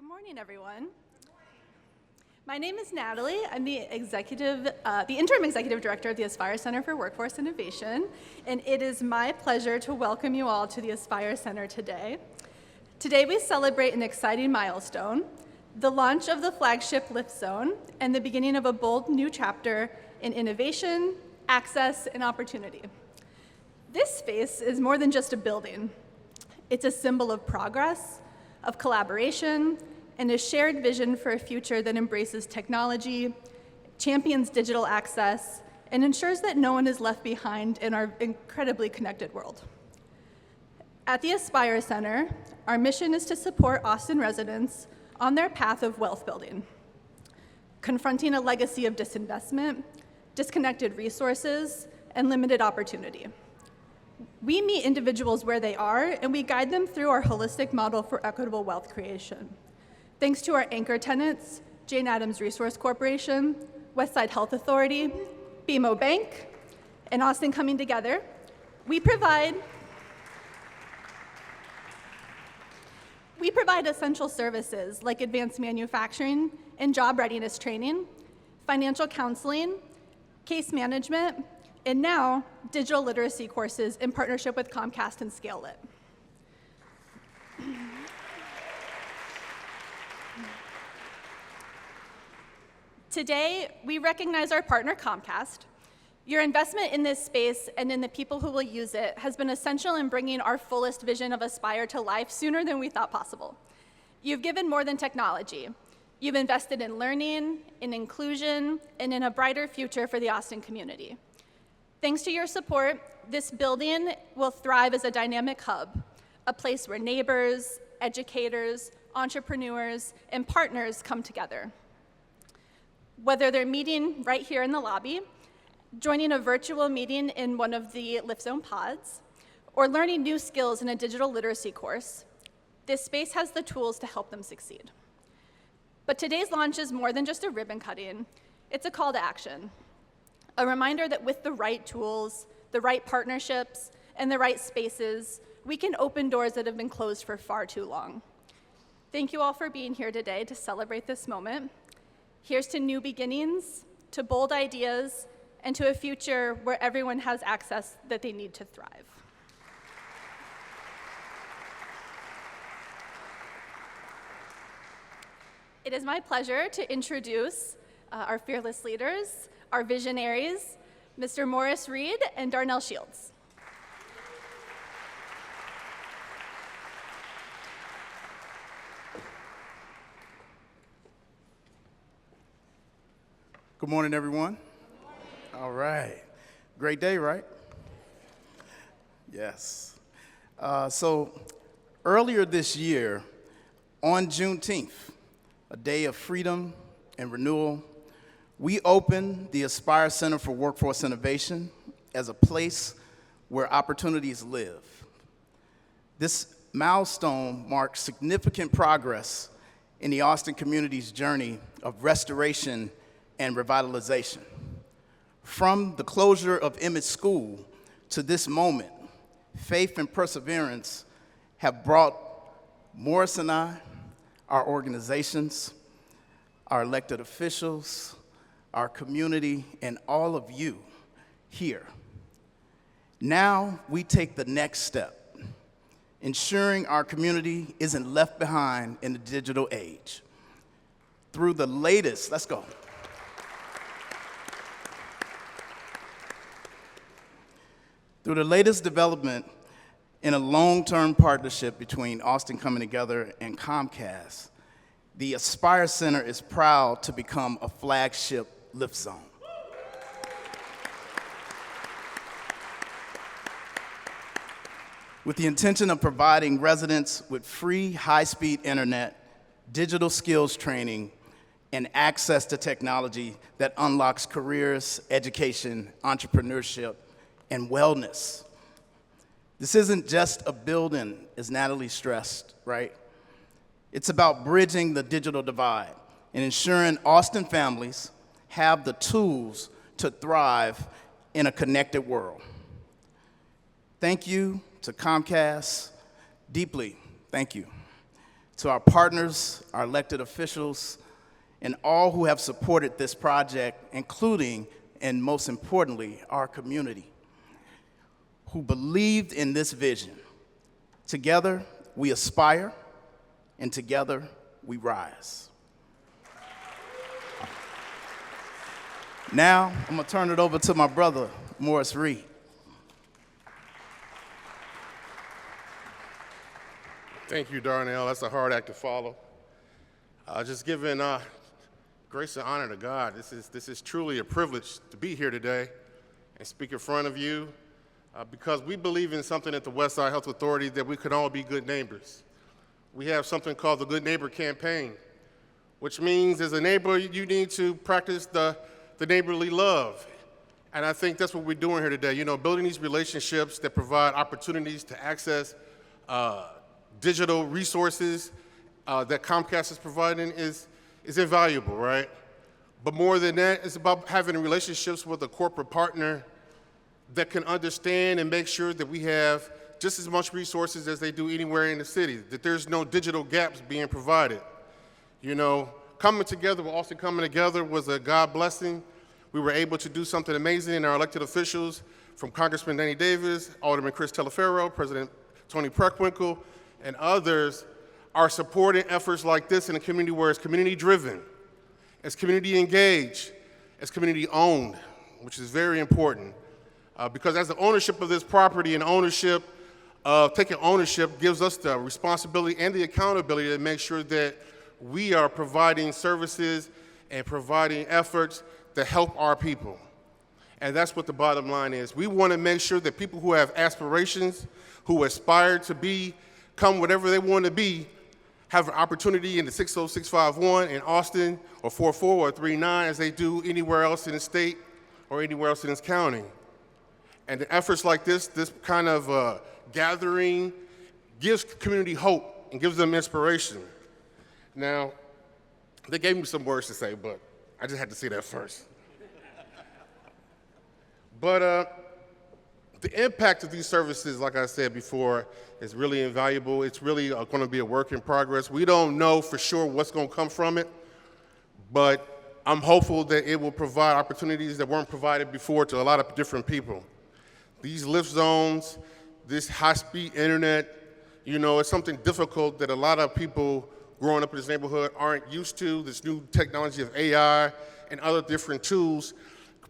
morning, everyone. My name is Natalie. I'm the interim executive director of the Aspire Center for Workforce Innovation, and it is my pleasure to welcome you all to the Aspire Center today. Today we celebrate an exciting milestone, the launch of the flagship Lift Zone and the beginning of a bold new chapter in innovation, access, and opportunity. This space is more than just a building. It's a symbol of progress, of collaboration, and a shared vision for a future that embraces technology, champions digital access, and ensures that no one is left behind in our incredibly connected world. At the Aspire Center, our mission is to support Austin residents on their path of wealth building, confronting a legacy of disinvestment, disconnected resources, and limited opportunity. We meet individuals where they are, and we guide them through our holistic model for equitable wealth creation. Thanks to our anchor tenants, Jane Addams Resource Corporation, Westside Health Authority, BMO Bank, and Austin Coming Together, we provide essential services like advanced manufacturing and job readiness training, financial counseling, case management, and now digital literacy courses in partnership with Comcast and ScaleLit. Today, we recognize our partner Comcast. Your investment in this space and in the people who will use it has been essential in bringing our fullest vision of Aspire to life sooner than we thought possible. You've given more than technology. You've invested in learning, in inclusion, and in a brighter future for the Austin community. Thanks to your support, this building will thrive as a dynamic hub, a place where neighbors, educators, entrepreneurs, and partners come together. Whether they're meeting right here in the lobby, joining a virtual meeting in one of the Lift Zone pods, or learning new skills in a digital literacy course, this space has the tools to help them succeed. But today's launch is more than just a ribbon cutting. It's a call to action. A reminder that with the right tools, the right partnerships, and the right spaces, we can open doors that have been closed for far too long. Thank you all for being here today to celebrate this moment. Here's to new beginnings, to bold ideas, and to a future where everyone has access that they need to thrive. It is my pleasure to introduce our fearless leaders, our visionaries, Mr. Morris Reed and Darnell Shields. Good morning, everyone. Good morning. All right. Great day, right? Yes. So earlier this year, on Juneteenth, a day of freedom and renewal, we opened the Aspire Center for Workforce Innovation as a place where opportunities live. This milestone marks significant progress in the Austin community's journey of restoration and revitalization. From the closure of Emmett School to this moment, faith and perseverance have brought Morris and I, our organizations, our elected officials, our community, and all of you here. Now we take the next step, ensuring our community isn't left behind in the digital age. Through the latest, let's go. Through the latest development in a long-term partnership between Austin Coming Together and Comcast, the Aspire Center is proud to become a flagship Lift Zone. With the intention of providing residents with free high-speed internet, digital skills training, and access to technology that unlocks careers, education, entrepreneurship, and wellness. This isn't just a building, as Natalie stressed, right? It's about bridging the digital divide and ensuring Austin families have the tools to thrive in a connected world. Thank you to Comcast, deeply, thank you, to our partners, our elected officials, and all who have supported this project, including, and most importantly, our community, who believed in this vision. Together, we aspire, and together, we rise. Now, I'm gonna turn it over to my brother, Morris Reed. Thank you, Darnell. That's a hard act to follow. Just giving grace and honor to God. This is truly a privilege to be here today and speak in front of you because we believe in something at the Westside Health Authority that we could all be good neighbors. We have something called the Good Neighbor Campaign, which means as a neighbor, you need to practice the neighborly love. And I think that's what we're doing here today. You know, building these relationships that provide opportunities to access digital resources that Comcast is providing is invaluable, right? But more than that, it's about having relationships with a corporate partner that can understand and make sure that we have just as much resources as they do anywhere in the city, that there's no digital gaps being provided. You know, coming together, Austin coming together was a God blessing. We were able to do something amazing in our elected officials, from Congressman Danny Davis, Alderman Chris Telefero, President Tony Preckwinkle, and others are supporting efforts like this in a community where it's community-driven, it's community-engaged, it's community-owned, which is very important. Because as the ownership of this property and taking ownership gives us the responsibility and the accountability to make sure that we are providing services and providing efforts that help our people. And that's what the bottom line is. We want to make sure that people who have aspirations, who aspire to become whatever they want to be, have an opportunity in the 60651 in Austin, or 44 or 39, as they do anywhere else in the state or anywhere else in this county. And the efforts like this kind of gathering gives community hope and gives them inspiration. Now, they gave me some words to say, but I just had to say that first. But the impact of these services, like I said before, is really invaluable. It's really going to be a work in progress. We don't know for sure what's going to come from it, but I'm hopeful that it will provide opportunities that weren't provided before to a lot of different people. These lift zones, this high-speed internet, you know, it's something difficult that a lot of people growing up in this neighborhood aren't used to. This new technology of AI and other different tools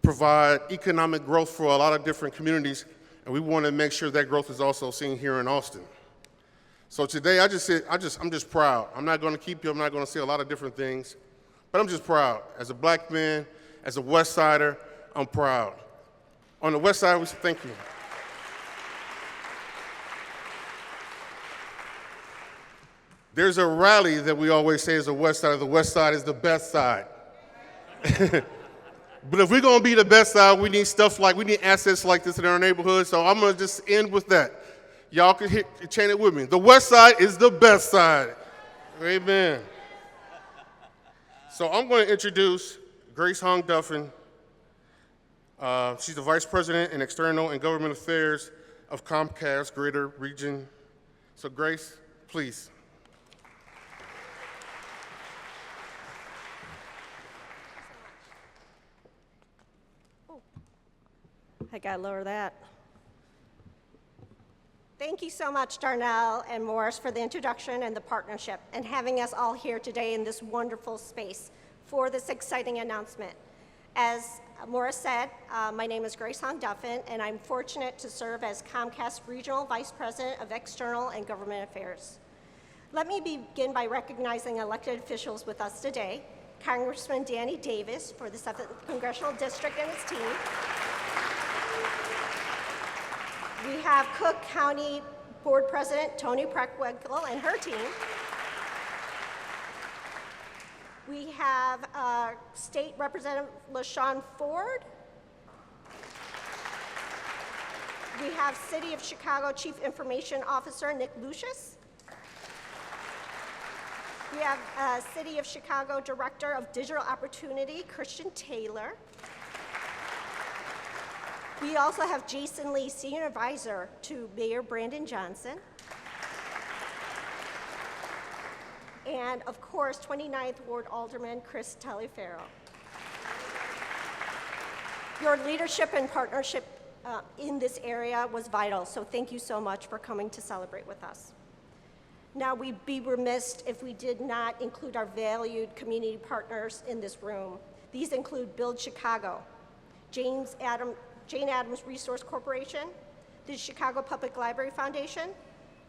provide economic growth for a lot of different communities, and we want to make sure that growth is also seen here in Austin. So today, I'm just proud. I'm not going to keep you. I'm not going to say a lot of different things, but I'm just proud. As a black man, as a West Sider, I'm proud. On the West Side, we say thank you. There's a rally that we always say as a West Sider, the West Side is the best side. But if we're going to be the best side, we need assets like this in our neighborhood. So I'm going to just end with that. Y'all can chant it with me. The West Side is the best side. Amen. So I'm going to introduce Grace Hong Duffin. She's the Vice President in External and Government Affairs of Comcast Greater Region. So Grace, please. I gotta lower that. Thank you so much, Darnell and Morris, for the introduction and the partnership and having us all here today in this wonderful space for this exciting announcement. As Morris said, my name is Grace Hong Duffin, and I'm fortunate to serve as Comcast Regional Vice President of External and Government Affairs. Let me begin by recognizing elected officials with us today. Congressman Danny Davis for the 7th Congressional District and his team. We have Cook County Board President Tony Preckwinkle and her team. We have State Representative LaShawn Ford. We have City of Chicago Chief Information Officer Nick Lucius. We have City of Chicago Director of Digital Opportunity Christian Taylor. We also have Jason Lee, Senior Advisor to Mayor Brandon Johnson. and of course, 29th Ward Alderman Chris Taliaferro. Your leadership and partnership in this area was vital, so thank you so much for coming to celebrate with us. Now, we'd be remiss if we did not include our valued community partners in this room. These include Build Chicago, Jane Addams Resource Corporation, the Chicago Public Library Foundation,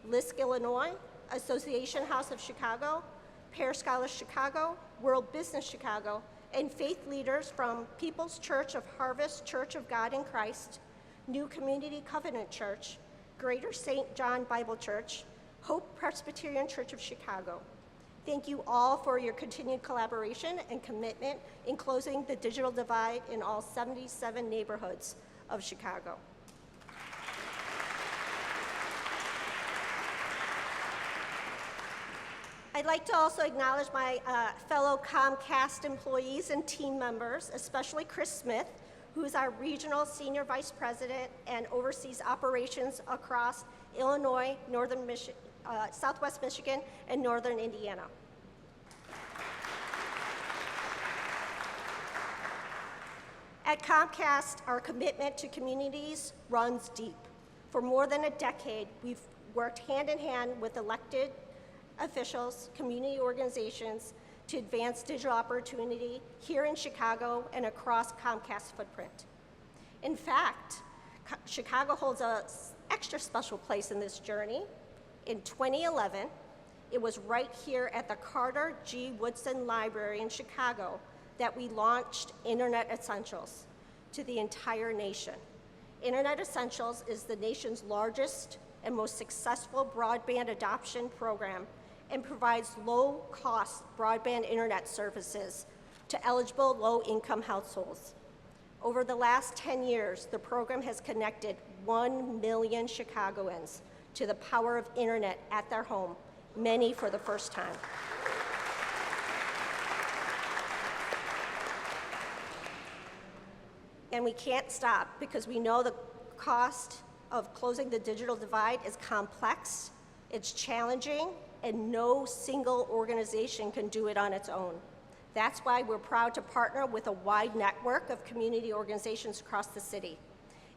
LISC Illinois, Association House of Chicago, Pear Scholars Chicago, World Business Chicago, and faith leaders from People's Church of Harvest Church of God in Christ, New Community Covenant Church, Greater St. John Bible Church, Hope Presbyterian Church of Chicago. Thank you all for your continued collaboration and commitment in closing the digital divide in all 77 neighborhoods of Chicago. I'd like to also acknowledge my fellow Comcast employees and team members, especially Chris Smith, who is our Regional Senior Vice President and oversees operations across Illinois, Southwest Michigan, and Northern Indiana. At Comcast, our commitment to communities runs deep. For more than a decade, we've worked hand in hand with elected officials, community organizations to advance digital opportunity here in Chicago and across Comcast's footprint. In fact, Chicago holds an extra special place in this journey. In 2011, it was right here at the Carter G. Woodson Library in Chicago that we launched Internet Essentials to the entire nation. Internet Essentials is the nation's largest and most successful broadband adoption program and provides low-cost broadband internet services to eligible low-income households. Over the last 10 years, the program has connected 1 million Chicagoans to the power of internet at their home, many for the first time. And we can't stop because we know the cost of closing the digital divide is complex, it's challenging, and no single organization can do it on its own. That's why we're proud to partner with a wide network of community organizations across the city.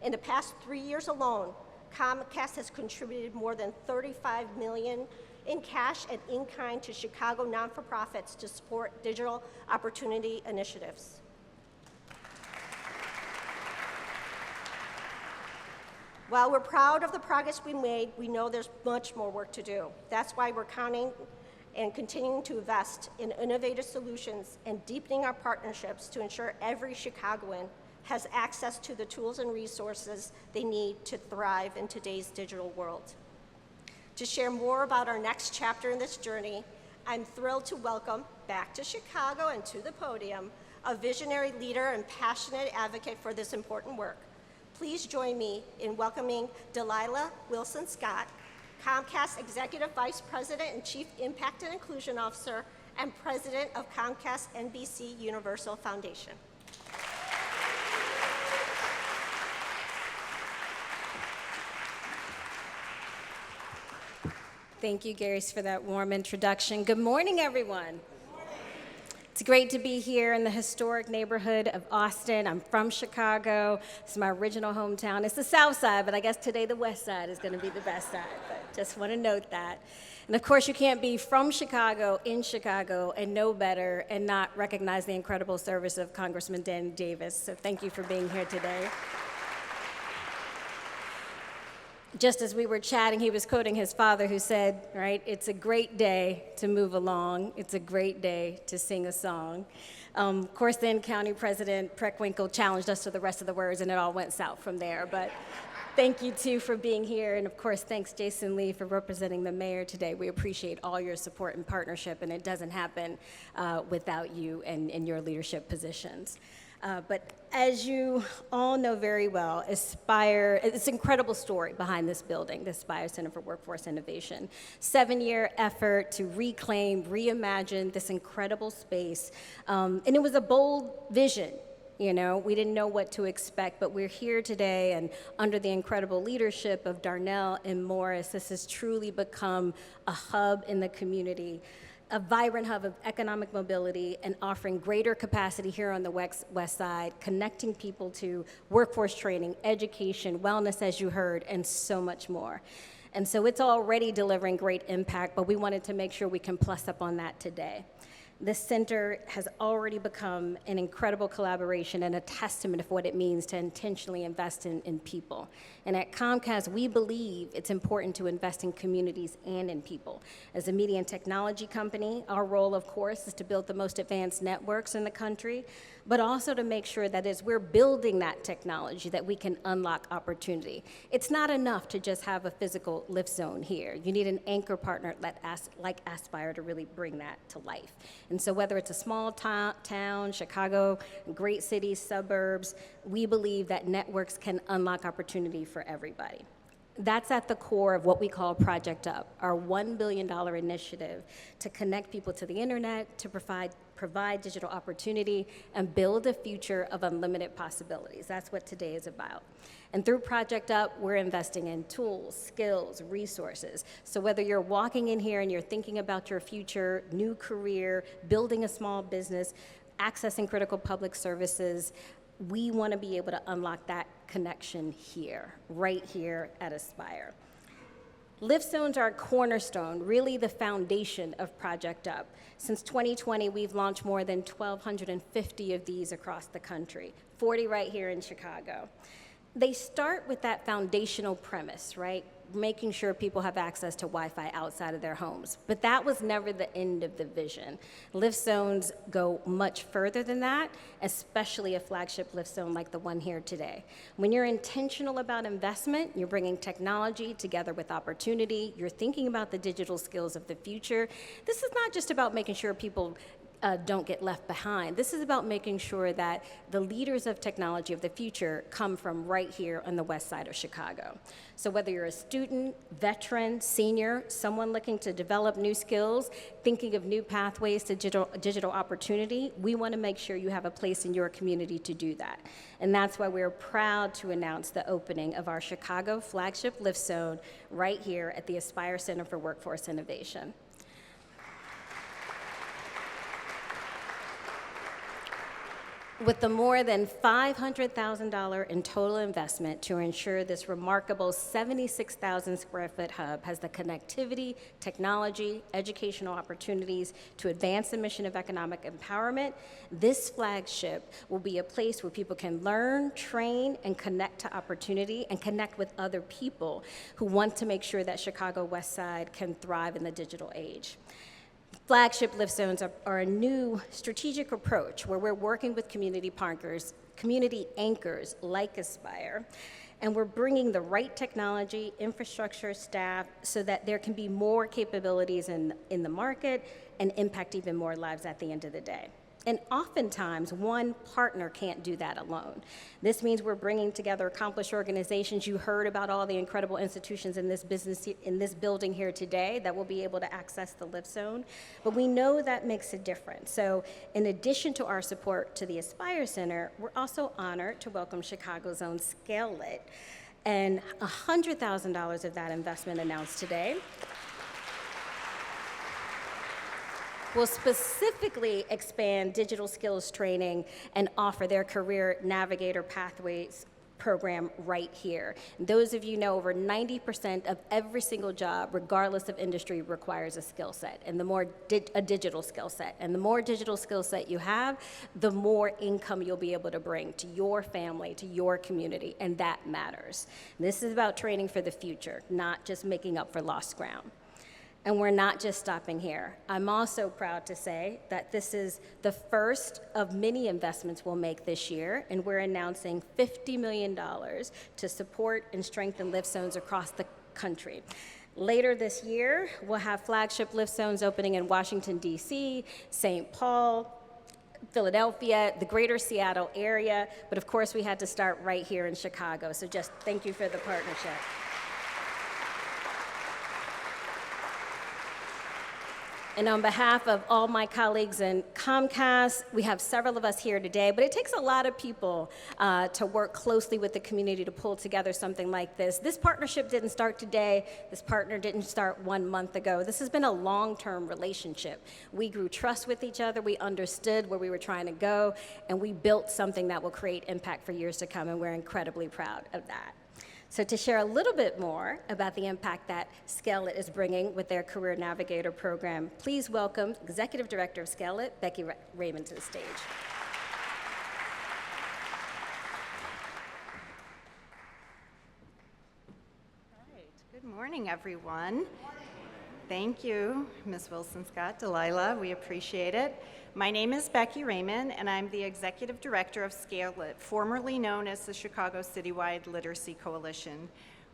In the past 3 years alone, Comcast has contributed more than $35 million in cash and in-kind to Chicago non-for-profits to support digital opportunity initiatives. While we're proud of the progress we made, we know there's much more work to do. That's why we're counting and continuing to invest in innovative solutions and deepening our partnerships to ensure every Chicagoan has access to the tools and resources they need to thrive in today's digital world. To share more about our next chapter in this journey, I'm thrilled to welcome back to Chicago and to the podium a visionary leader and passionate advocate for this important work. Please join me in welcoming Delilah Wilson-Scott, Comcast Executive Vice President and Chief Impact and Inclusion Officer and President of Comcast NBC Universal Foundation. Thank you, Gary, for that warm introduction. Good morning, everyone. It's great to be here in the historic neighborhood of Austin. I'm from Chicago. This is my original hometown. It's the South Side, but I guess today the West Side is going to be the best side. But just want to note that. And of course, you can't be from Chicago, in Chicago, and know better and not recognize the incredible service of Congressman Danny Davis. So thank you for being here today. Just as we were chatting, he was quoting his father who said, right, it's a great day to move along. It's a great day to sing a song. Of course, then County President Preckwinkle challenged us to the rest of the words, and it all went south from there. But thank you, too, for being here. And, of course, thanks, Jason Lee, for representing the mayor today. We appreciate all your support and partnership, and it doesn't happen without you and your leadership positions. But as you all know very well, Aspire, it's an incredible story behind this building, the Aspire Center for Workforce Innovation. 7-year effort to reclaim, reimagine this incredible space. And it was a bold vision. You know, we didn't know what to expect, but we're here today, and under the incredible leadership of Darnell and Morris, this has truly become a hub in the community. a vibrant hub of economic mobility and offering greater capacity here on the west side, connecting people to workforce training, education, wellness, as you heard, and so much more. And so it's already delivering great impact, but we wanted to make sure we can plus up on that today. This center has already become an incredible collaboration and a testament of what it means to intentionally invest in people. And at Comcast, we believe it's important to invest in communities and in people. As a media and technology company, our role, of course, is to build the most advanced networks in the country, but also to make sure that as we're building that technology, that we can unlock opportunity. It's not enough to just have a physical lift zone here. You need an anchor partner like Aspire to really bring that to life. And so whether it's a small town, Chicago, great cities, suburbs, we believe that networks can unlock opportunity for everybody. That's at the core of what we call Project Up, our $1 billion initiative to connect people to the internet, to provide digital opportunity, and build a future of unlimited possibilities. That's what today is about. And through Project Up, we're investing in tools, skills, resources. So whether you're walking in here and you're thinking about your future, new career, building a small business, accessing critical public services, we want to be able to unlock that connection here, right here at Aspire. Lift zones are a cornerstone, really the foundation of Project Up. Since 2020, we've launched more than 1,250 of these across the country, 40 right here in Chicago. They start with that foundational premise, right? Making sure people have access to Wi-Fi outside of their homes. But that was never the end of the vision. Lift zones go much further than that, especially a flagship lift zone like the one here today. When you're intentional about investment, you're bringing technology together with opportunity, you're thinking about the digital skills of the future. This is not just about making sure people don't get left behind. This is about making sure that the leaders of technology of the future come from right here on the west side of Chicago. So whether you're a student, veteran, senior, someone looking to develop new skills, thinking of new pathways to digital opportunity, we want to make sure you have a place in your community to do that. And that's why we're proud to announce the opening of our Chicago flagship lift zone right here at the Aspire Center for Workforce Innovation. With the more than $500,000 in total investment to ensure this remarkable 76,000 square foot hub has the connectivity, technology, educational opportunities to advance the mission of economic empowerment, this flagship will be a place where people can learn, train, and connect to opportunity and connect with other people who want to make sure that Chicago West Side can thrive in the digital age. Flagship lift zones are a new strategic approach where we're working with community partners, community anchors like Aspire, and we're bringing the right technology, infrastructure, staff, so that there can be more capabilities in the market and impact even more lives at the end of the day. And oftentimes, one partner can't do that alone. This means we're bringing together accomplished organizations. You heard about all the incredible institutions in this building here today that will be able to access the lift zone. But we know that makes a difference. So in addition to our support to the Aspire Center, we're also honored to welcome Chicago's own ScaleLit. And $100,000 of that investment announced today will specifically expand digital skills training and offer their Career Navigator Pathways program right here. And those of you know over 90% of every single job, regardless of industry, requires a skill set, and a digital skill set. And the more digital skill set you have, the more income you'll be able to bring to your family, to your community, and that matters. This is about training for the future, not just making up for lost ground. And we're not just stopping here. I'm also proud to say that this is the first of many investments we'll make this year, and we're announcing $50 million to support and strengthen lift zones across the country. Later this year, we'll have flagship lift zones opening in Washington, D.C., St. Paul, Philadelphia, the greater Seattle area, but of course we had to start right here in Chicago, so just thank you for the partnership. And on behalf of all my colleagues in Comcast, we have several of us here today, but it takes a lot of people to work closely with the community to pull together something like this. This partnership didn't start today. This partner didn't start 1 month ago. This has been a long-term relationship. We grew trust with each other. We understood where we were trying to go, and we built something that will create impact for years to come, and we're incredibly proud of that. So to share a little bit more about the impact that Scarlett is bringing with their Career Navigator program, please welcome Executive Director of Scarlett, Becky Raymond, to the stage. All right. Good morning, everyone. Thank you, Ms. Wilson-Scott, Delilah. We appreciate it. My name is Becky Raymond, and I'm the Executive Director of Scarlett, formerly known as the Chicago Citywide Literacy Coalition.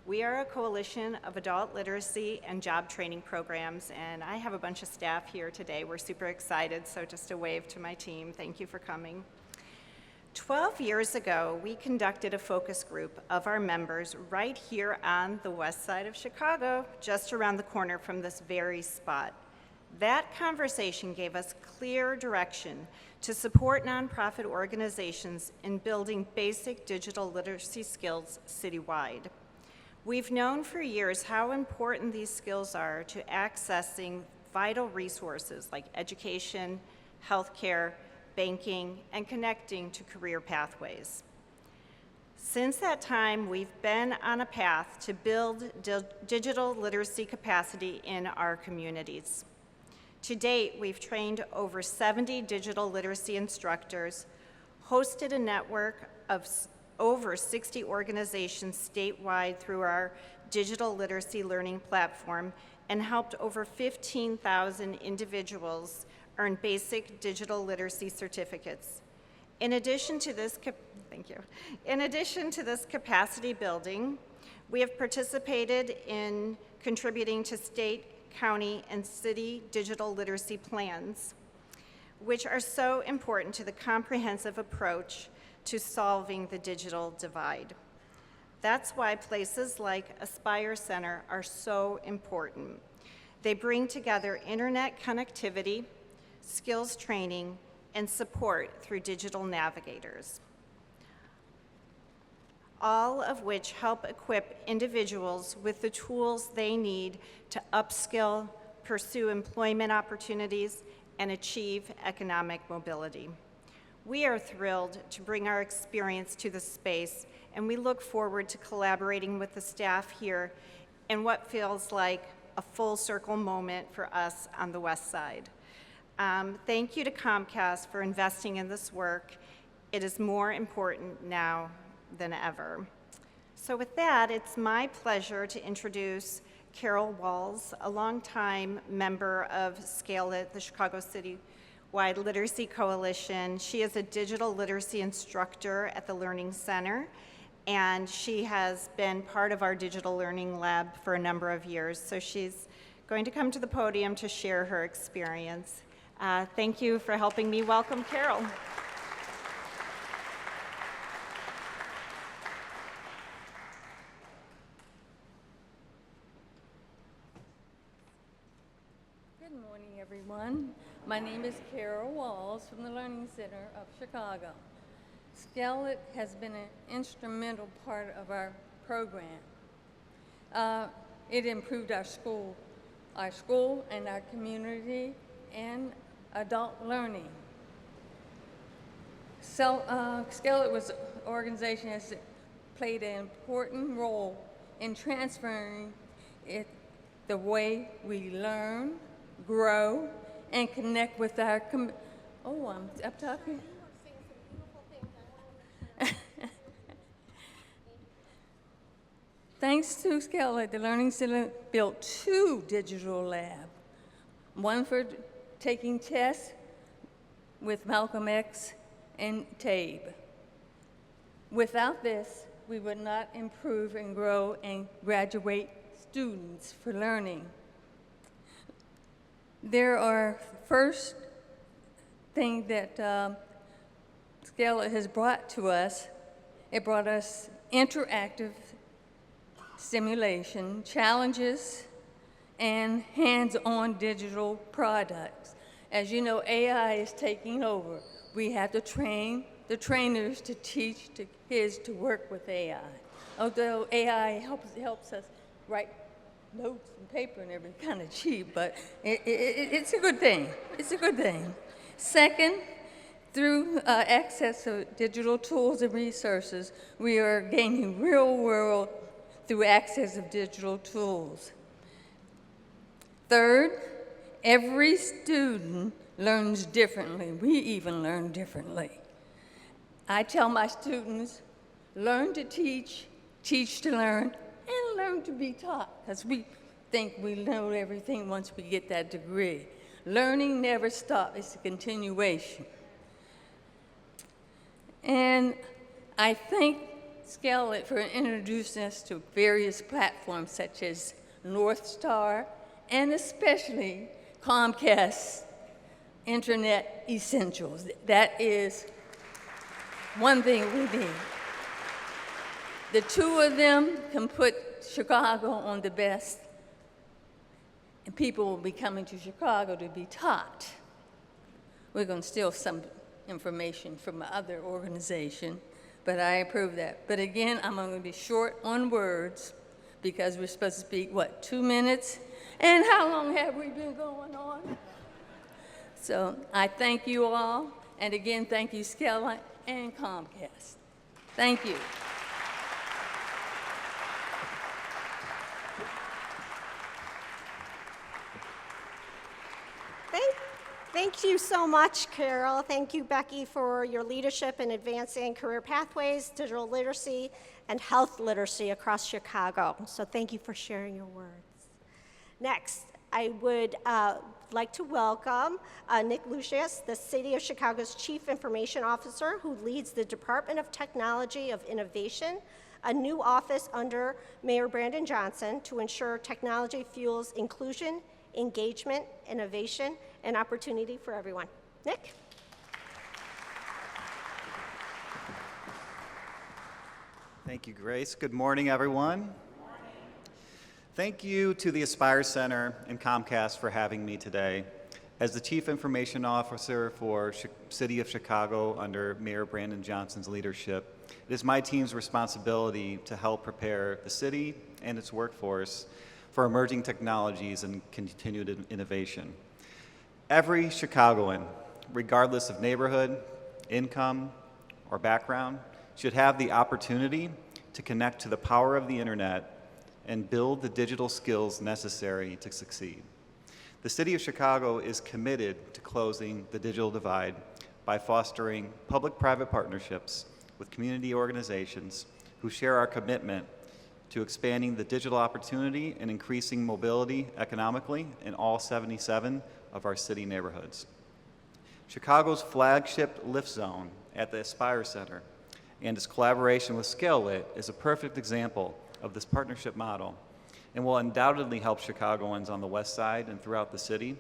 We are a coalition of adult literacy and job training programs, and I have a bunch of staff here today. We're super excited, so just a wave to my team. Thank you for coming. 12 years ago, we conducted a focus group of our members right here on the west side of Chicago, just around the corner from this very spot. That conversation gave us clear direction to support nonprofit organizations in building basic digital literacy skills citywide. We've known for years how important these skills are to accessing vital resources like education, healthcare, banking, and connecting to career pathways. Since that time, we've been on a path to build digital literacy capacity in our communities. To date, we've trained over 70 digital literacy instructors, hosted a network of over 60 organizations statewide through our digital literacy learning platform, and helped over 15,000 individuals earn basic digital literacy certificates. In addition to this, In addition to this capacity building, we have participated in contributing to state, county, and city digital literacy plans, which are so important to the comprehensive approach to solving the digital divide. That's why places like Aspire Center are so important. They bring together internet connectivity, skills training, and support through digital navigators, all of which help equip individuals with the tools they need to upskill, pursue employment opportunities, and achieve economic mobility. We are thrilled to bring our experience to the space, and we look forward to collaborating with the staff here in what feels like a full circle moment for us on the West Side. Thank you to Comcast for investing in this work. It is more important now than ever. So with that, it's my pleasure to introduce Carol Walls, a longtime member of Scarlett, the Chicago Citywide Literacy Coalition. She is a digital literacy instructor at the Learning Center, and she has been part of our digital learning lab for a number of years. So she's going to come to the podium to share her experience. Thank you for helping me welcome Carol. Good morning, everyone. My name is Carol Walls from the Learning Center of Chicago. Scarlett has been an instrumental part of our program. It improved our school and our community and adult learning. So Scarlett was an organization that has played an important role in transferring the way we learn, grow, and connect with our I'm talking. Thanks to Scarlett, the Learning Center built 2 digital labs, one for taking tests with Malcolm X and TABE. Without this, we would not improve and grow and graduate students for learning. There are first thing that Scarlett has brought to us. It brought us interactive simulation, challenges, and hands-on digital products. As you know, AI is taking over. We have to train the trainers to teach the kids to work with AI. Although AI helps us write notes and paper and everything, kind of cheap, but it's a good thing. It's a good thing. Second, through access to digital tools and resources, we are gaining real world through access of digital tools. Third, every student learns differently. We even learn differently. I tell my students, learn to teach, teach to learn, and learn to be taught, because we think we know everything once we get that degree. Learning never stops, it's a continuation. And I thank Scarlett for introducing us to various platforms such as North Star and especially Comcast Internet Essentials. That is one thing we need. The two of them can put Chicago on the best, and people will be coming to Chicago to be taught. We're going to steal some information from other organization, but I approve that. But again, I'm going to be short on words because we're supposed to speak, 2 minutes? And how long have we been going on? So I thank you all, and again, thank you, Scarlett and Comcast. Thank you. Thank you so much, Carol. Thank you, Becky, for your leadership in advancing career pathways, digital literacy, and health literacy across Chicago. So thank you for sharing your words. Next, I would like to welcome Nick Lucius, the City of Chicago's Chief Information Officer, who leads the Department of Technology of Innovation, a new office under Mayor Brandon Johnson to ensure technology fuels inclusion, engagement, innovation, and opportunity for everyone. Nick? Thank you, Grace. Good morning, everyone. Thank you to the Aspire Center and Comcast for having me today. As the Chief Information Officer for City of Chicago under Mayor Brandon Johnson's leadership, it is my team's responsibility to help prepare the city and its workforce for emerging technologies and continued innovation. Every Chicagoan, regardless of neighborhood, income, or background, should have the opportunity to connect to the power of the internet and build the digital skills necessary to succeed. The City of Chicago is committed to closing the digital divide by fostering public-private partnerships with community organizations who share our commitment to expanding the digital opportunity and increasing mobility economically in all 77 of our city neighborhoods. Chicago's flagship Lift Zone at the Aspire Center and its collaboration with ScaleLit is a perfect example of this partnership model and will undoubtedly help Chicagoans on the west side and throughout the city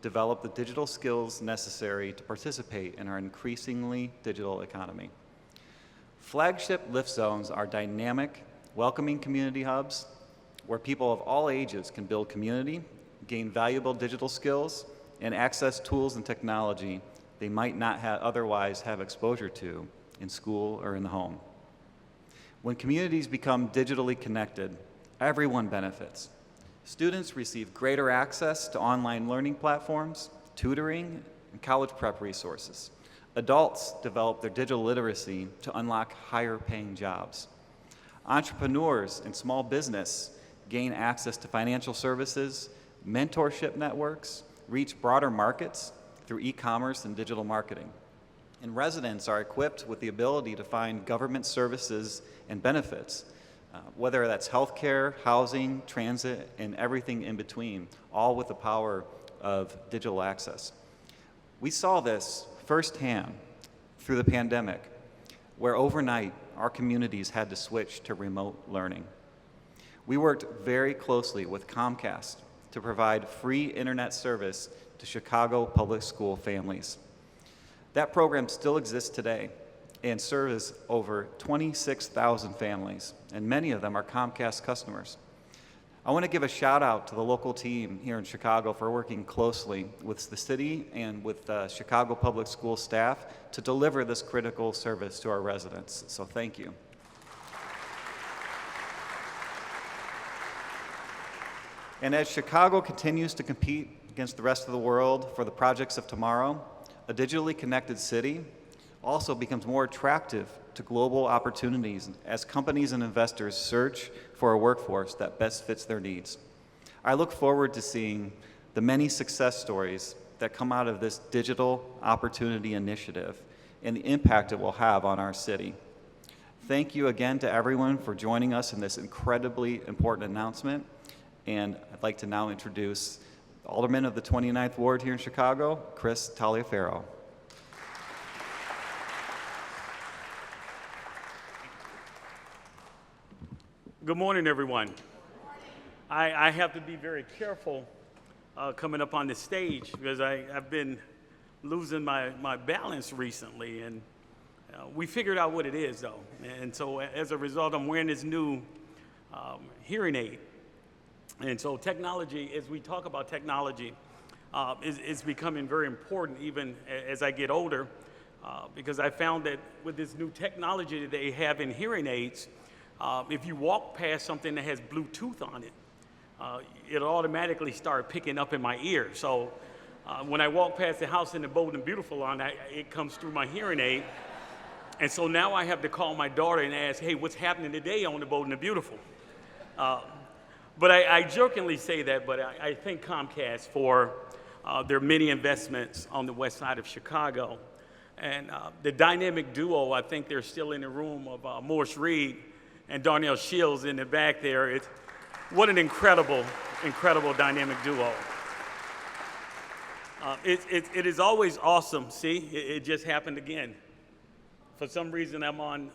develop the digital skills necessary to participate in our increasingly digital economy. Flagship Lift Zones are dynamic, welcoming community hubs where people of all ages can build community, gain valuable digital skills, and access tools and technology they might not otherwise have exposure to in school or in the home. When communities become digitally connected, everyone benefits. Students receive greater access to online learning platforms, tutoring, and college prep resources. Adults develop their digital literacy to unlock higher paying jobs. Entrepreneurs and small business gain access to financial services, mentorship networks, reach broader markets through e-commerce and digital marketing. And residents are equipped with the ability to find government services and benefits, whether that's healthcare, housing, transit, and everything in between, all with the power of digital access. We saw this firsthand through the pandemic, where overnight our communities had to switch to remote learning. We worked very closely with Comcast to provide free internet service to Chicago public school families. That program still exists today and serves over 26,000 families, and many of them are Comcast customers. I want to give a shout out to the local team here in Chicago for working closely with the city and with Chicago Public School staff to deliver this critical service to our residents. So thank you. And as Chicago continues to compete against the rest of the world for the projects of tomorrow, a digitally connected city also becomes more attractive to global opportunities as companies and investors search for a workforce that best fits their needs. I look forward to seeing the many success stories that come out of this digital opportunity initiative and the impact it will have on our city. Thank you again to everyone for joining us in this incredibly important announcement. And I'd like to now introduce the Alderman of the 29th Ward here in Chicago, Chris Taliaferro. Good morning, everyone. I have to be very careful coming up on the stage because I've been losing my balance recently, and we figured out what it is, though. And so as a result, I'm wearing this new hearing aid. And so technology, as we talk about technology, is becoming very important even as I get older, because I found that with this new technology that they have in hearing aids, if you walk past something that has Bluetooth on it, it'll automatically start picking up in my ear. So when I walk past the house in the Bold and Beautiful on, it comes through my hearing aid. And so now I have to call my daughter and ask, hey, what's happening today on the Bold and the Beautiful? But I jokingly say that, but I thank Comcast for their many investments on the west side of Chicago. And the dynamic duo, I think they're still in the room, of Morris Reed and Darnell Shields in the back there. What an incredible, incredible dynamic duo. It is always awesome. See, it just happened again. For some reason, I'm on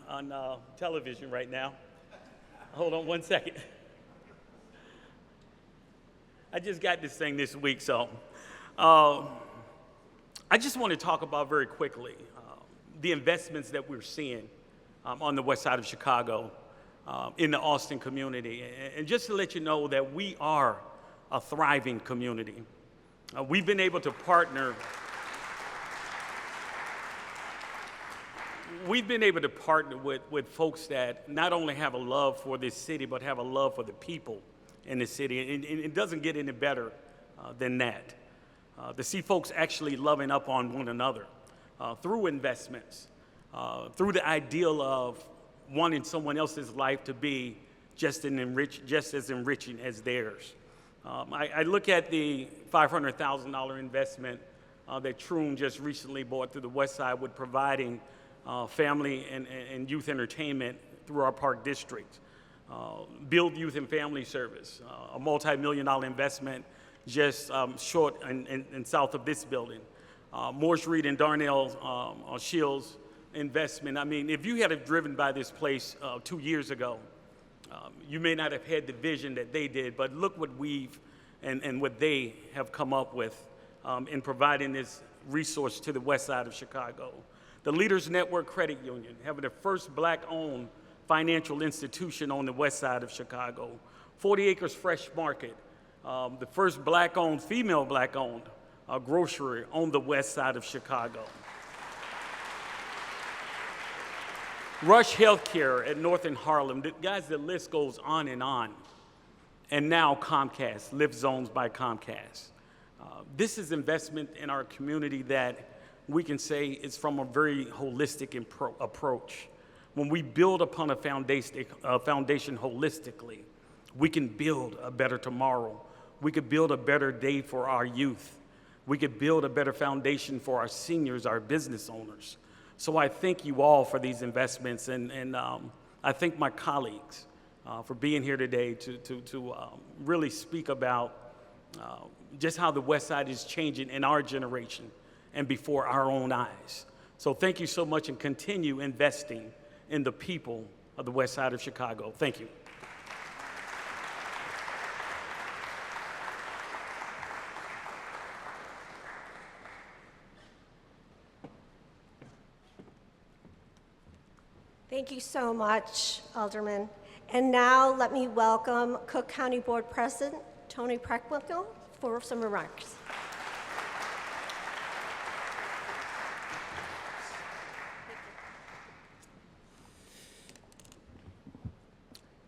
television right now. Hold on one second. I just got this thing this week, so I just want to talk about very quickly the investments that we're seeing on the west side of Chicago in the Austin community. And just to let you know that we are a thriving community. We've been able to partner. We've been able to partner with folks that not only have a love for this city, but have a love for the people in the city. And it doesn't get any better than that. To see folks actually loving up on one another through investments, through the ideal of wanting someone else's life to be just as enriching as theirs. I look at the $500,000 investment that Troon just recently bought through the West Side with providing family and youth entertainment through our park district. Build Youth and Family Service, a multi-million-dollar investment just short and south of this building. Morris Reed and Darnell Shields investment. I mean, if you had driven by this place 2 years ago, you may not have had the vision that they did, but look what we've and what they have come up with in providing this resource to the west side of Chicago. The Leaders Network Credit Union, having the first black-owned financial institution on the west side of Chicago. 40 Acres Fresh Market, the first black-owned, female black-owned grocery on the west side of Chicago. Rush Healthcare at North and Harlem. Guys, the list goes on. And now Comcast, Lift Zones by Comcast. This is investment in our community that we can say is from a very holistic approach. When we build upon a foundation holistically, we can build a better tomorrow. We could build a better day for our youth. We could build a better foundation for our seniors, our business owners. So I thank you all for these investments, and I thank my colleagues for being here today to really speak about just how the West Side is changing in our generation and before our own eyes. So thank you so much, and continue investing in the people of the West Side of Chicago. Thank you. Thank you so much, Alderman. And now let me welcome Cook County Board President Tony Preckwinkle for some remarks.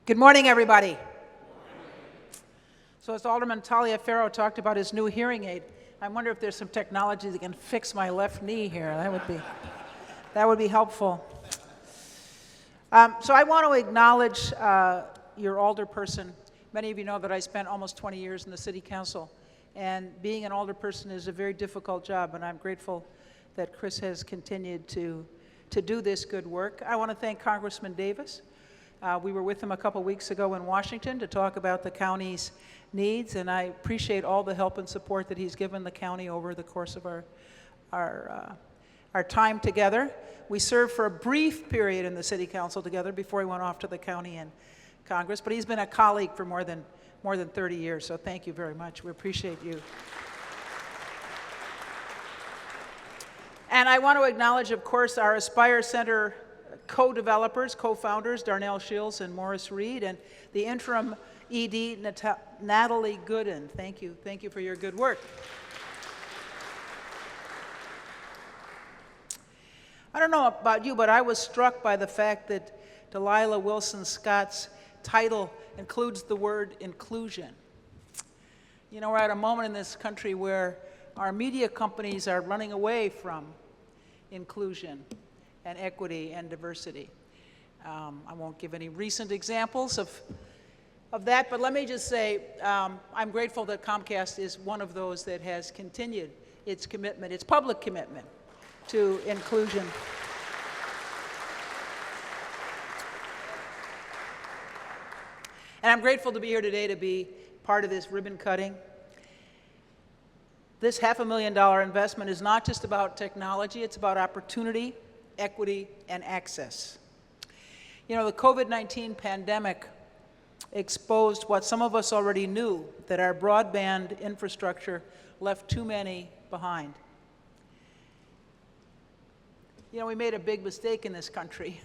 Good morning, everybody. So as Alderman Taliaferro talked about his new hearing aid, I wonder if there's some technology that can fix my left knee here. That would be helpful. So I want to acknowledge your alderperson. Many of you know that I spent almost 20 years in the city council, and being an alderperson is a very difficult job, and I'm grateful that Chris has continued to do this good work. I want to thank Congressman Davis. We were with him a couple weeks ago in Washington to talk about the county's needs, and I appreciate all the help and support that he's given the county over the course of our time together. We served for a brief period in the city council together before he went off to the county and Congress, but he's been a colleague for more than 30 years, so thank you very much. We appreciate you. And I want to acknowledge, of course, our Aspire Center co-developers, co-founders, Darnell Shields and Morris Reed, and the interim ED, Natalie Gooden. Thank you. Thank you for your good work. I don't know about you, but I was struck by the fact that Delilah Wilson Scott's title includes the word inclusion. You know, we're at a moment in this country where our media companies are running away from inclusion and equity and diversity. I won't give any recent examples of that, but let me just say I'm grateful that Comcast is one of those that has continued its commitment, its public commitment to inclusion. And I'm grateful to be here today to be part of this ribbon cutting. This $500,000 investment is not just about technology, it's about opportunity, equity, and access. You know, the COVID-19 pandemic exposed what some of us already knew, that our broadband infrastructure left too many behind. You know, we made a big mistake in this country.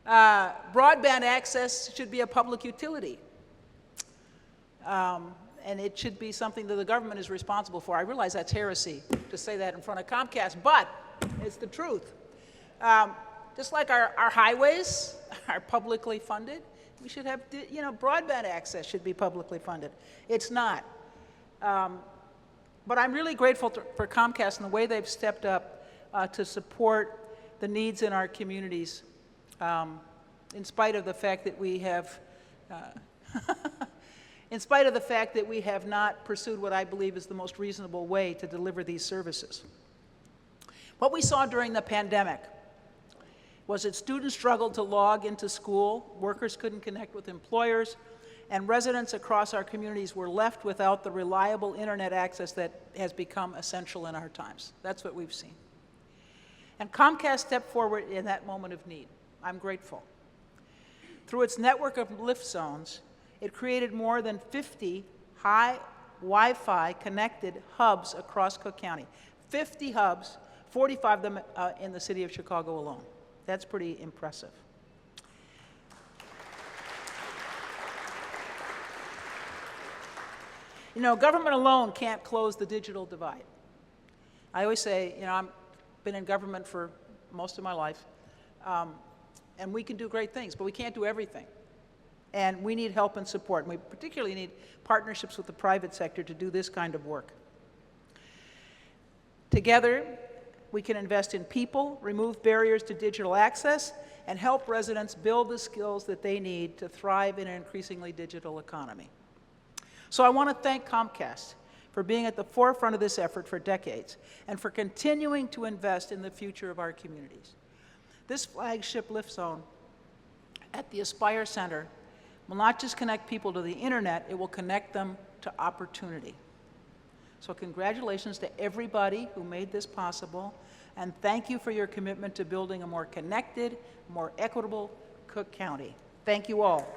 Broadband access should be a public utility. And it should be something that the government is responsible for. I realize that's heresy to say that in front of Comcast, but it's the truth. Just like our highways are publicly funded, we should have, you know, broadband access should be publicly funded. It's not. But I'm really grateful for Comcast and the way they've stepped up to support the needs in our communities, in spite of the fact that we have in spite of the fact that we have not pursued what I believe is the most reasonable way to deliver these services. What we saw during the pandemic was that students struggled to log into school, workers couldn't connect with employers, and residents across our communities were left without the reliable internet access that has become essential in our times. That's what we've seen. And Comcast stepped forward in that moment of need. I'm grateful. Through its network of lift zones, it created more than 50 high Wi-Fi connected hubs across Cook County. 50 hubs, 45 of them in the city of Chicago alone. That's pretty impressive. You know, government alone can't close the digital divide. I always say, you know, I've been in government for most of my life, and we can do great things, but we can't do everything. And we need help and support, and we particularly need partnerships with the private sector to do this kind of work. Together, we can invest in people, remove barriers to digital access, and help residents build the skills that they need to thrive in an increasingly digital economy. So I want to thank Comcast for being at the forefront of this effort for decades, and for continuing to invest in the future of our communities. This flagship lift zone at the Aspire Center will not just connect people to the internet, it will connect them to opportunity. So congratulations to everybody who made this possible, and thank you for your commitment to building a more connected, more equitable Cook County. Thank you all.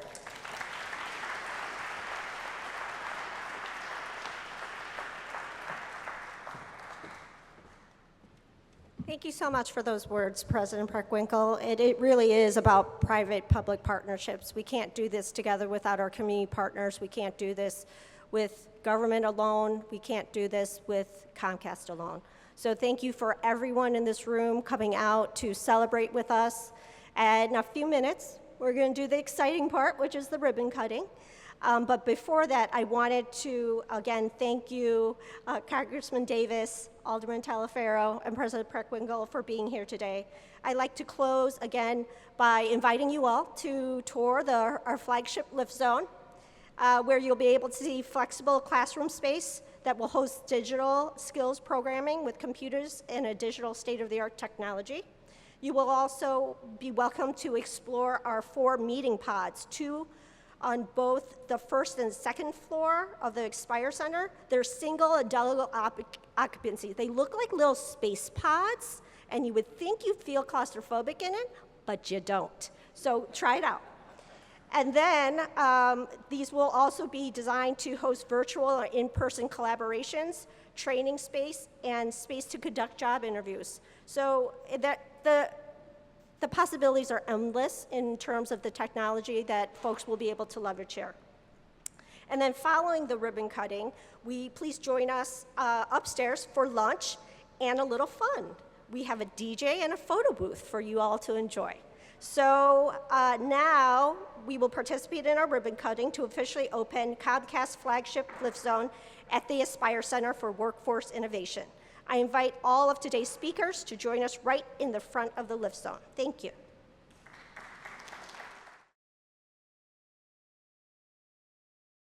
Thank you so much for those words, President Preckwinkle. It really is about private-public partnerships. We can't do this together without our community partners. We can't do this with government alone. We can't do this with Comcast alone. So thank you for everyone in this room coming out to celebrate with us. And in a few minutes, we're going to do the exciting part, which is the ribbon cutting. But before that, I wanted to, again, thank you, Congressman Davis, Alderman Talaferro, and President Preckwinkle for being here today. I'd like to close, again, by inviting you all to tour our flagship lift zone, where you'll be able to see flexible classroom space that will host digital skills programming with computers and a digital state-of-the-art technology. You will also be welcome to explore our 4 meeting pods, 2 on both the first and second floor of the Aspire Center. They're single and double occupancy. They look like little space pods, and you would think you feel claustrophobic in it, but you don't. So try it out. And then these will also be designed to host virtual or in-person collaborations, training space, and space to conduct job interviews. So the possibilities are endless in terms of the technology that folks will be able to leverage here. And then following the ribbon cutting, please join us upstairs for lunch and a little fun. We have a DJ and a photo booth for you all to enjoy. So now we will participate in our ribbon cutting to officially open Comcast flagship lift zone at the Aspire Center for Workforce Innovation. I invite all of today's speakers to join us right in the front of the lift zone. Thank you.